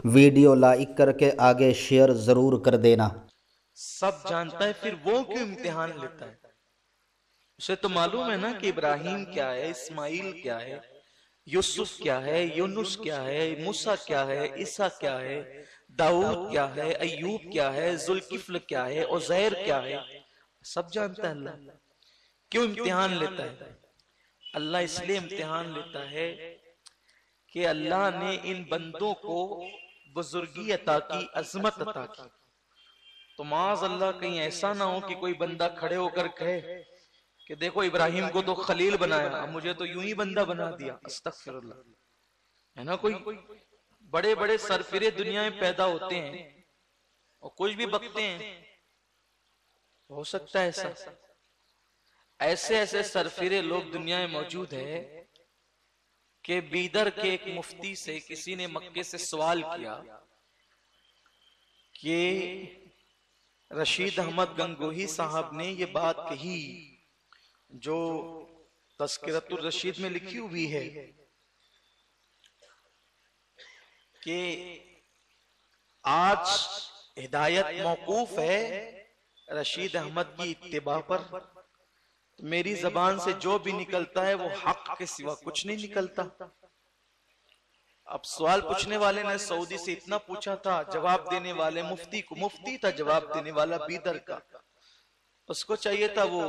Video like کر کے آگے شیئر ضرور کر دینا۔ سب جانتا ہے، پھر وہ کیوں امتحان لیتا ہے؟ اسے تو معلوم ہے نا کہ ابراہیم کیا ہے، اسماعیل کیا ہے، یوسف کیا ہے، یونس کیا ہے، موسیٰ کیا ہے، عیسیٰ کیا ہے، داؤد کیا ہے، ایوب کیا ہے، ذوالکفل کیا ہے، عزیر کیا ہے، سب جانتا ہے اللہ۔ کیوں امتحان لیتا ہے؟ اللہ اس لیے امتحان لیتا ہے کہ اللہ نے ان بندوں کو بزرگی عطا کی، عظمت عطا کی، تو معاذ اللہ کہیں ایسا نہ ہو کہ کوئی بندہ کھڑے ہو کر کہے کہ دیکھو ابراہیم کو تو خلیل بنایا، اب مجھے تو یوں ہی بندہ بنا دیا، استغفر اللہ۔ ہے نا، کوئی بڑے بڑے سرفرے دنیا میں پیدا ہوتے ہیں اور کچھ بھی بکتے ہیں، ہو سکتا ہے ایسا؟ ایسے ایسے سرفرے لوگ دنیا میں موجود ہیں کہ بیدر کے ایک مفتی سے کسی نے مکے سے سوال کیا کہ رشید احمد گنگوہی صاحب نے یہ بات کہی جو تذکرۃ الرشید میں لکھی ہوئی ہے کہ آج ہدایت موقوف ہے رشید احمد کی اتباع پر، میری زبان سے جو بھی نکلتا ہے وہ حق کے سوا کچھ نہیں نکلتا۔ اب سوال پوچھنے والے نے سعودی سے اتنا پوچھا تھا، جواب دینے والے مفتی کو، مفتی تھا جواب دینے والا بیدر کا، اس کو چاہیے تھا وہ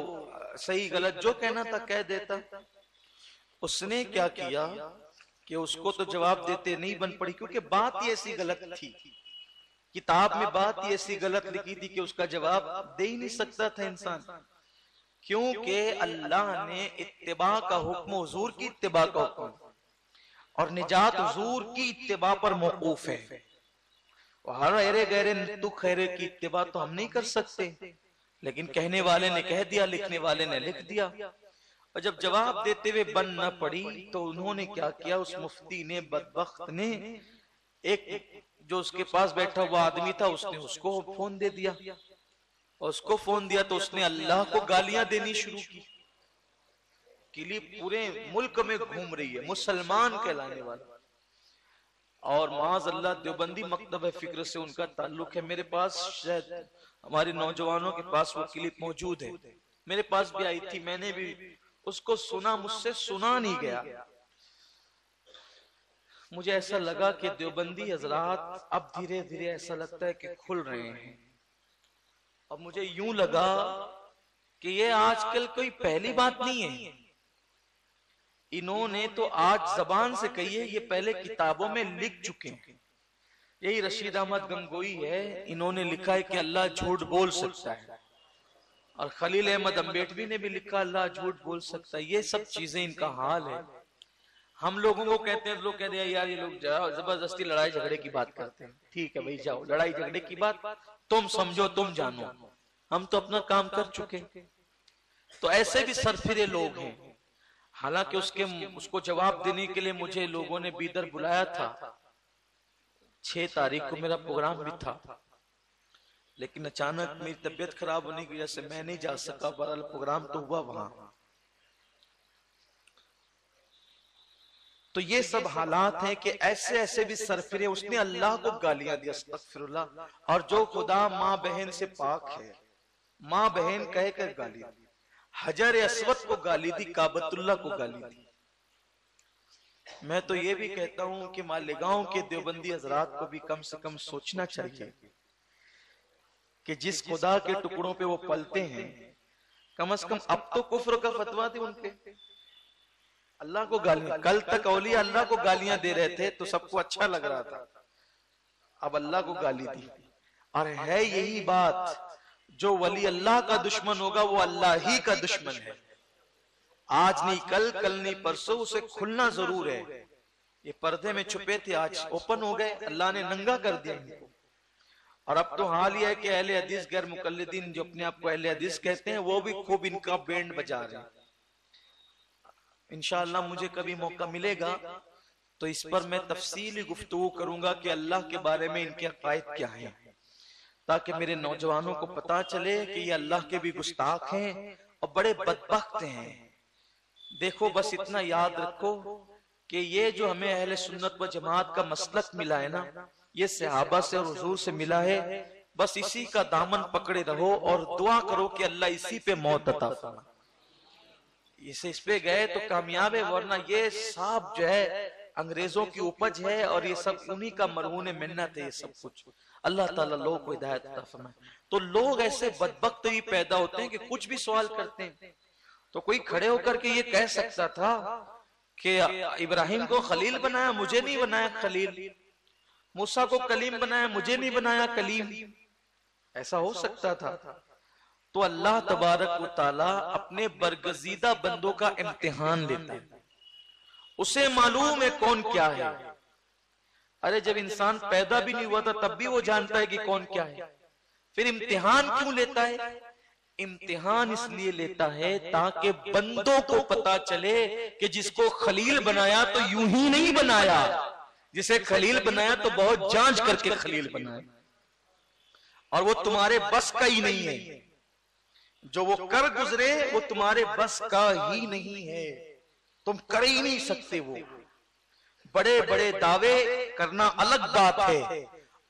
صحیح غلط جو کہنا تھا کہہ دیتا۔ اس نے کیا کیا کہ اس کو تو جواب دیتے نہیں بن پڑی، کیونکہ بات ہی ایسی غلط تھی، کتاب میں بات ہی ایسی غلط لکھی تھی کہ اس کا جواب دے ہی نہیں سکتا تھا انسان، کیونکہ اللہ نے اتباع کا حکم حضور کی اتباع کا حکم اور نجات حضور کی اتباع پر موقوف ہے، ہر ایرے گہرے نتو خیرے کی اتباع تو ہم نہیں کر سکتے، لیکن کہنے والے نے کہہ دیا، لکھنے والے نے لکھ دیا، اور جب جواب دیتے ہوئے بن نہ پڑی تو انہوں نے کیا کیا، اس مفتی نے بدبخت نے ایک جو اس کے پاس بیٹھا ہوا آدمی تھا اس نے اس کو فون دے دیا، اور اس کو فون دیا تو اس نے اللہ کو گالیاں دینی شروع کی، کلپ پورے ملک میں گھوم رہی ہے، مسلمان کہلانے والا، اور معاذ اللہ دیوبندی مکتب فکر سے ان کا تعلق ہے، میرے پاس شاید ہمارے نوجوانوں کے پاس وہ کلپ موجود ہے، میرے پاس بھی آئی تھی، میں نے بھی اس کو سنا، مجھ سے سنا نہیں گیا، مجھے ایسا لگا کہ دیوبندی حضرات اب دھیرے دھیرے ایسا لگتا ہے کہ کھل رہے ہیں، اب مجھے یوں لگا کہ یہ آج کل کوئی پہلی بات نہیں ہے، انہوں نے تو آج زبان سے کہی ہے، یہ پہلے کتابوں میں لکھ چکے ہیں، یہی رشید احمد گنگوئی ہے، انہوں نے لکھا ہے کہ اللہ جھوٹ بول سکتا ہے، اور خلیل احمد امبیٹوی نے بھی لکھا اللہ جھوٹ بول سکتا ہے، یہ سب چیزیں ان کا حال ہے۔ ہم لوگوں کو کہتے ہیں، لوگ کہتے ہیں یار یہ لوگ جاؤ زبردستی لڑائی جھگڑے کی بات کرتے ہیں، ٹھیک ہے بھائی جاؤ لڑائی جھگڑے کی بات تم سمجھو تم جانو، ہم تو اپنا کام کر چکے، تو ایسے بھی سرفرے لوگ ہیں، حالانکہ اس کو جواب دینے کے لیے مجھے لوگوں نے بیدر بلایا تھا، 6 تاریخ کو میرا پروگرام بھی تھا، لیکن اچانک میری طبیعت خراب ہونے کی وجہ سے میں نہیں جا سکا، بہرحال پروگرام تو ہوا وہاں۔ تو یہ سب حالات ہیں کہ ایسے ایسے بھی سرفرے، اس نے اللہ کو گالیاں دیا، استغفر اللہ، اور جو خدا ماں بہن سے پاک ہے، ماں بہن کہہ کر گالی دی، حجر اسود کو گالی دی، کعبۃ اللہ کو گالی دی۔ میں تو یہ بھی کہتا ہوں کہ مالیگاؤں کے دیوبندی حضرات کو بھی کم سے کم سوچنا چاہیے کہ جس خدا کے ٹکڑوں پہ وہ پلتے ہیں، کم از کم اب تو کفر کا فتویٰ تھی ان پہ، اللہ کو گالیاں، کل تک اولیاء اللہ کو گالیاں دے رہے تھے تو سب کو اچھا لگ رہا تھا، اب اللہ کو گالی دی، اور ہے یہی بات، جو ولی اللہ کا دشمن ہوگا وہ اللہ ہی کا دشمن ہے، آج نہیں کل، کل نہیں پرسوں، اسے کھلنا ضرور ہے، یہ پردے میں چھپے تھے آج اوپن ہو گئے، اللہ نے ننگا کر دیا ان کو، اور اب تو حال یہ ہے کہ اہل حدیث غیر مقلدین جو اپنے آپ کو اہل حدیث کہتے ہیں وہ بھی خوب ان کا بینڈ بجا رہے ہیں۔ انشاءاللہ مجھے کبھی موقع ملے گا تو اس پر میں تفصیلی گفتگو کروں گا کہ اللہ کے بارے میں ان کے عقائد کیا ہیں، تاکہ میرے نوجوانوں کو پتا چلے کہ یہ اللہ کے بھی گستاخ ہیں اور بڑے بدبخت ہیں۔ دیکھو بس اتنا یاد رکھو کہ یہ جو ہمیں اہل سنت و جماعت کا مسلک ملا ہے نا، یہ صحابہ سے اور حضور سے ملا ہے، بس اسی کا دامن پکڑے رہو اور دعا کرو کہ اللہ اسی پہ موت عطا فرمائے۔ اس پہ گئے تو کامیاب ہے، ورنہ یہ سب جو ہے انگریزوں کی اپج ہے اور یہ سب انہی کا مرہون منت ہے۔ یہ سب کچھ اللہ تعالیٰ لوگوں کو ہدایت عطا فرمائے۔ تو لوگ ایسے بدبخت بھی پیدا ہوتے ہیں کہ کچھ بھی سوال کرتے ہیں تو کوئی کھڑے ہو کر کے یہ کہہ سکتا تھا کہ ابراہیم کو خلیل بنایا، مجھے نہیں بنایا خلیل، موسیٰ کو کلیم بنایا، مجھے نہیں بنایا کلیم، ایسا ہو سکتا تھا؟ تو اللہ تبارک و تعالیٰ اپنے برگزیدہ بندوں کا امتحان لیتا ہے، اسے معلوم ہے کون کیا ہے۔ ارے جب انسان پیدا بھی نہیں ہوا تھا تب بھی وہ جانتا ہے کہ کون کیا ہے، پھر امتحان کیوں لیتا ہے؟ امتحان اس لیے لیتا ہے تاکہ بندوں کو پتا چلے کہ جس کو خلیل بنایا تو یوں ہی نہیں بنایا، جسے خلیل بنایا تو بہت جانچ کر کے خلیل بنایا، اور وہ تمہارے بس کا ہی نہیں ہے، جو وہ کر گزرے وہ تمہارے بس کا ہی نہیں ہے، تم کر ہی نہیں سکتے۔ وہ بڑے بڑے دعوے کرنا الگ بات ہے،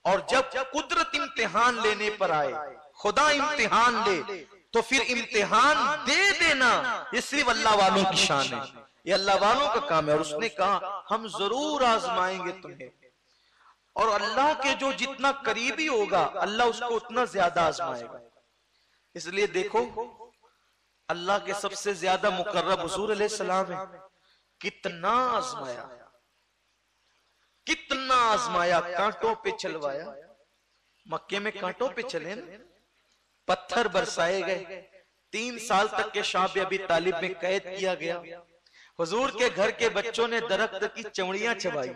اور جب قدرت امتحان لینے پر آئے، خدا امتحان لے تو پھر امتحان دے دینا، یہ صرف اللہ والوں کی شان ہے، یہ اللہ والوں کا کام ہے۔ اور اس نے کہا ہم ضرور آزمائیں گے تمہیں، اور اللہ کے جو جتنا قریبی ہوگا اللہ اس کو اتنا زیادہ آزمائے گا۔ اس لیے دیکھو اللہ کے سب سے زیادہ مقرب حضور علیہ السلام ہے، کتنا آزمایا، کتنا آزمایا، کانٹوں پہ چلوایا، مکے میں کانٹوں پہ چلے نا، پتھر برسائے گئے، 3 سال تک کے شعب ابی طالب میں قید کیا گیا، حضور کے گھر کے بچوں نے درخت کی چمڑیاں چبائی،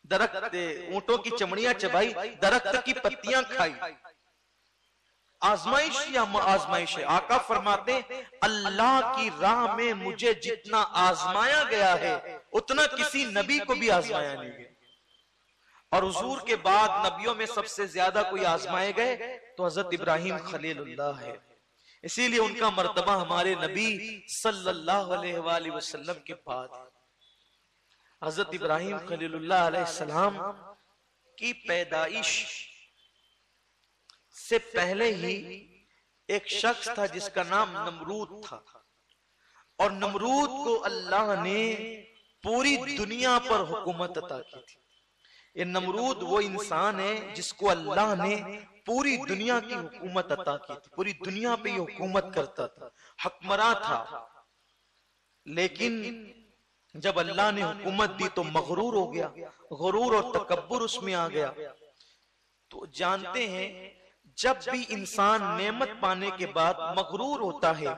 درخت اونٹوں کی چمڑیاں چبائی، درخت کی پتیاں کھائی، آزمائش یا آزمائش ہے۔ آقا فرماتے ہیں اللہ کی راہ میں مجھے جتنا آزمایا گیا ہے اتنا کسی نبی کو بھی آزمایا نہیں گیا، اور حضور کے بعد نبیوں میں سب سے زیادہ کوئی آزمائے گئے تو حضرت ابراہیم خلیل اللہ ہے، اسی لیے ان کا مرتبہ ہمارے نبی صلی اللہ علیہ وآلہ وسلم کے بعد ہے۔ حضرت ابراہیم خلیل اللہ علیہ السلام کی پیدائش سے پہلے ہی ایک شخص تھا جس کا نام نمرود تھا، اور نمرود کو اللہ نے پوری دنیا پر حکومت عطا کی تھی۔ یہ نمرود وہ انسان ہے جس کو اللہ نے پوری دنیا کی حکومت عطا کی تھی، پوری دنیا پہ یہ حکومت کرتا تھا، حکمراں تھا، لیکن جب اللہ نے حکومت دی تو مغرور ہو گیا، غرور اور تکبر اس میں آ گیا۔ تو جانتے ہیں جب بھی انسان نعمت پانے کے بعد مغرور ہوتا ہے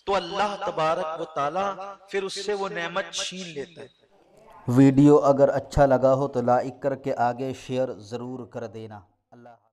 تو اللہ تبارک و تعالی پھر اس سے وہ نعمت چھین لیتا ہے۔ ویڈیو اگر اچھا لگا ہو تو لائک کر کے آگے شیئر ضرور کر دینا۔